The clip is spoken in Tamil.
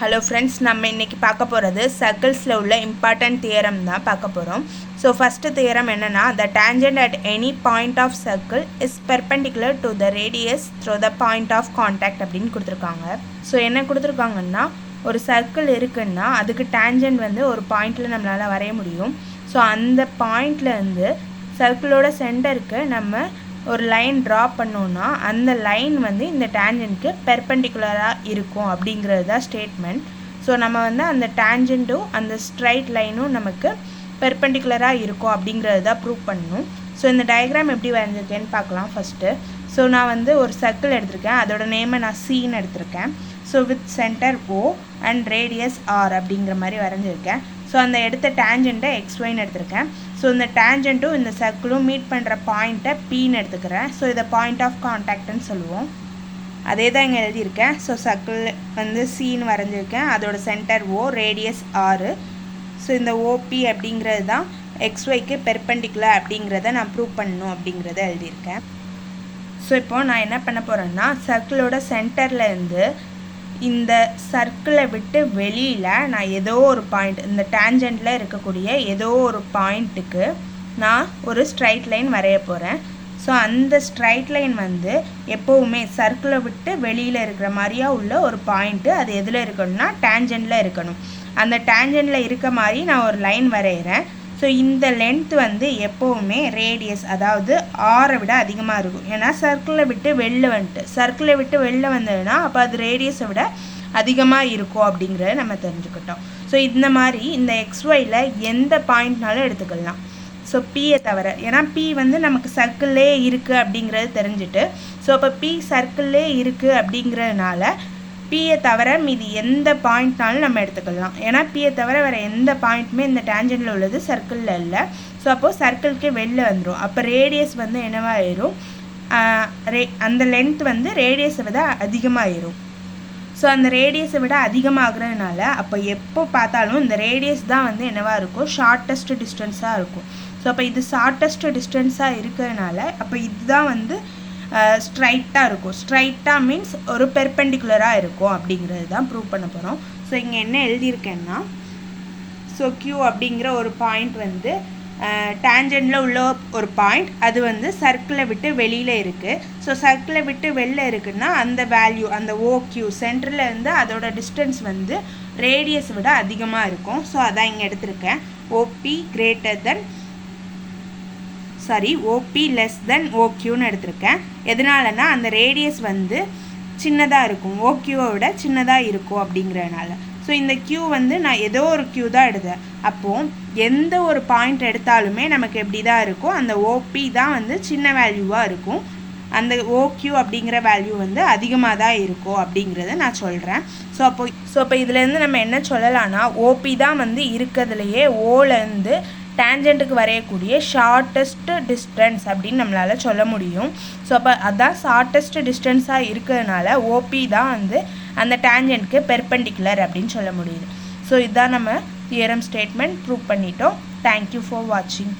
ஹலோ ஃப்ரெண்ட்ஸ், நம்ம இன்றைக்கி பார்க்க போகிறது சர்க்கிள்ஸில் உள்ள இம்பார்ட்டன்ட் தியரம் தான் பார்க்க போகிறோம். ஸோ ஃபஸ்ட்டு தியரம் என்னென்னா, the tangent at any point of circle is perpendicular to the radius through the point of contact அப்படின்னு கொடுத்துருக்காங்க. ஸோ என்ன கொடுத்துருக்காங்கன்னா, ஒரு சர்க்கிள் இருக்குன்னா அதுக்கு டேஞ்சன்ட் வந்து ஒரு பாயிண்டில் நம்மளால் வரைய முடியும். ஸோ அந்த பாயிண்ட்லேருந்து சர்க்கிளோட சென்டருக்கு நம்ம ஒரு லைன் ட்ரா பண்ணோன்னா அந்த லைன் வந்து இந்த டேஞ்சன்ட்க்கு பெர்பெண்டிகுலராக இருக்கும் அப்படிங்கிறது தான் ஸ்டேட்மெண்ட். ஸோ நம்ம வந்து அந்த டேஞ்சன்ட்டும் அந்த ஸ்ட்ரைட் லைனும் நமக்கு பெர்பெண்டிகுலராக இருக்கும் அப்படிங்கிறது தான் ப்ரூவ் பண்ணணும். ஸோ இந்த டயக்ராம் எப்படி வரைஞ்சிருக்கேன்னு பார்க்கலாம் ஃபஸ்ட்டு. ஸோ நான் வந்து ஒரு சர்க்கிள் எடுத்திருக்கேன், அதோட நேமை நான் சீன்னு எடுத்திருக்கேன். So with centre O and radius R அப்படிங்கிற மாதிரி வரைஞ்சிருக்கேன். ஸோ அந்த எடுத்த டேஞ்சண்ட்டை XYன்னு எடுத்திருக்கேன். ஸோ இந்த டேஞ்சண்ட்டும் இந்த சர்க்கிளும் மீட் பண்ணுற பாயிண்ட்டை Pன்னு எடுத்துக்கிறேன். ஸோ இதை பாயிண்ட் ஆஃப் காண்டாக்ட்னு சொல்லுவோம். அதே தான் இங்கே எழுதியிருக்கேன். ஸோ சர்க்கிள் வந்து சீன்னு வரைஞ்சிருக்கேன், அதோட centre O, radius R. So இந்த OP அப்படிங்கிறது தான் XYக்கு பெர்பெண்டிகுலர் அப்படிங்கிறத நான் ப்ரூவ் பண்ணணும் அப்படிங்கிறத எழுதியிருக்கேன். ஸோ இப்போது நான் என்ன பண்ண போகிறேன்னா, சர்க்கிளோட சென்டர்லேருந்து இந்த சர்க்கிளை விட்டு வெளியில் நான் ஏதோ ஒரு பாயிண்ட், இந்த டேஞ்சண்ட்டில் இருக்கக்கூடிய ஏதோ ஒரு பாயிண்ட்டுக்கு நான் ஒரு ஸ்ட்ரைட் லைன் வரைய போகிறேன். ஸோ அந்த ஸ்ட்ரைட் லைன் வந்து எப்போவுமே சர்க்கிளை விட்டு வெளியில் இருக்கிற மாதிரியா உள்ள ஒரு பாயிண்ட்டு, அது எதில் இருக்கணும்னா டேஞ்சண்ட்டில் இருக்கணும். அந்த டேஞ்சண்ட்டில் இருக்க மாதிரி நான் ஒரு லைன் வரைகிறேன். ஸோ இந்த லென்த் வந்து எப்போவுமே ரேடியஸ், அதாவது ஆரை விட அதிகமாக இருக்கும். ஏன்னா சர்க்கிளை விட்டு வெளில வந்ததுன்னா அப்போ அது ரேடியஸை விட அதிகமாக இருக்கும் அப்படிங்கிறத நம்ம தெரிஞ்சுக்கிட்டோம். ஸோ இந்த மாதிரி இந்த XYயில் எந்த பாயிண்ட்னாலும் எடுத்துக்கலாம். ஸோ Pயை தவிர, ஏன்னா P வந்து நமக்கு சர்க்கிள்லே இருக்குது அப்படிங்கிறது தெரிஞ்சுட்டு, ஸோ அப்போ P சர்க்கிள்லே இருக்குது அப்படிங்கிறதுனால Pயை தவிர மீதி எந்த பாயிண்ட்னாலும் நம்ம எடுத்துக்கலாம். ஏன்னா Pயை தவிர வேறு எந்த பாயிண்ட்டுமே இந்த டேஞ்சன்ட்டில் உள்ளது சர்க்கிளில் இல்லை. ஸோ அப்போது சர்க்கிள்க்கே வெளில வந்துடும். அப்போ ரேடியஸ் வந்து என்னவாயிரும், அந்த லென்த் வந்து ரேடியஸை விட அதிகமாகிடும். ஸோ அந்த ரேடியஸை விட அதிகமாகிறதுனால அப்போ எப்போ பார்த்தாலும் இந்த ரேடியஸ் தான் வந்து என்னவாக இருக்கும், ஷார்ட்டஸ்ட் டிஸ்டன்ஸாக இருக்கும். ஸோ அப்போ இது ஷார்ட்டஸ்ட் டிஸ்டன்ஸாக இருக்கிறதுனால அப்போ இதுதான் வந்து ஸ்ட்ரைட்டாக இருக்கும். ஸ்ட்ரைட்டாக மீன்ஸ் ஒரு பெர்பெண்டிகுலராக இருக்கும் அப்படிங்கிறது தான் ப்ரூவ் பண்ண போகிறோம். ஸோ இங்கே என்ன எழுதியிருக்கேன்னா, ஸோ Q அப்படிங்கிற ஒரு பாயிண்ட் வந்து டேஞ்சன்ட்டில் உள்ள ஒரு பாயிண்ட், அது வந்து சர்க்கிளை விட்டு வெளியில் இருக்குது. ஸோ சர்க்கிளை விட்டு வெளில இருக்குன்னா அந்த வேல்யூ, அந்த OQ சென்டரில் இருந்து அதோட டிஸ்டன்ஸ் வந்து ரேடியஸ் விட அதிகமாக இருக்கும். ஸோ அதான் இங்கே எடுத்திருக்கேன். OP லெஸ் தென் OQன்னு எடுத்திருக்கேன். எதனாலனா அந்த ரேடியஸ் வந்து சின்னதாக இருக்கும், OQவை விட சின்னதாக இருக்கும் அப்படிங்கிறதுனால. ஸோ இந்த Q வந்து நான் ஏதோ ஒரு Q தான் எடுத்தேன். அப்போது எந்த ஒரு பாயிண்ட் எடுத்தாலுமே நமக்கு எப்படி தான் இருக்கும், அந்த OP தான் வந்து சின்ன வேல்யூவாக இருக்கும், அந்த OQ அப்படிங்கிற வேல்யூ வந்து அதிகமாக தான் இருக்கும் அப்படிங்கிறத நான் சொல்கிறேன். ஸோ அப்போ இதுலேருந்து நம்ம என்ன சொல்லலாம்னா, OP தான் வந்து இருக்கிறதுலையே ஓலேருந்து டேஞ்சண்ட்டுக்கு வரையக்கூடிய ஷார்ட்டஸ்ட் டிஸ்டன்ஸ் அப்படின்னு நம்மளால் சொல்ல முடியும். ஸோ அப்போ அதான் ஷார்ட்டஸ்ட் டிஸ்டன்ஸாக இருக்கிறதுனால OP தான் வந்து அந்த டேஞ்சண்ட்க்கு பெர்பெண்டிகுலர் அப்படின்னு சொல்ல முடியுது. ஸோ இதுதான் நம்ம தியரம் ஸ்டேட்மெண்ட் ப்ரூவ் பண்ணிட்டோம். தேங்க்யூ ஃபார் வாட்சிங்.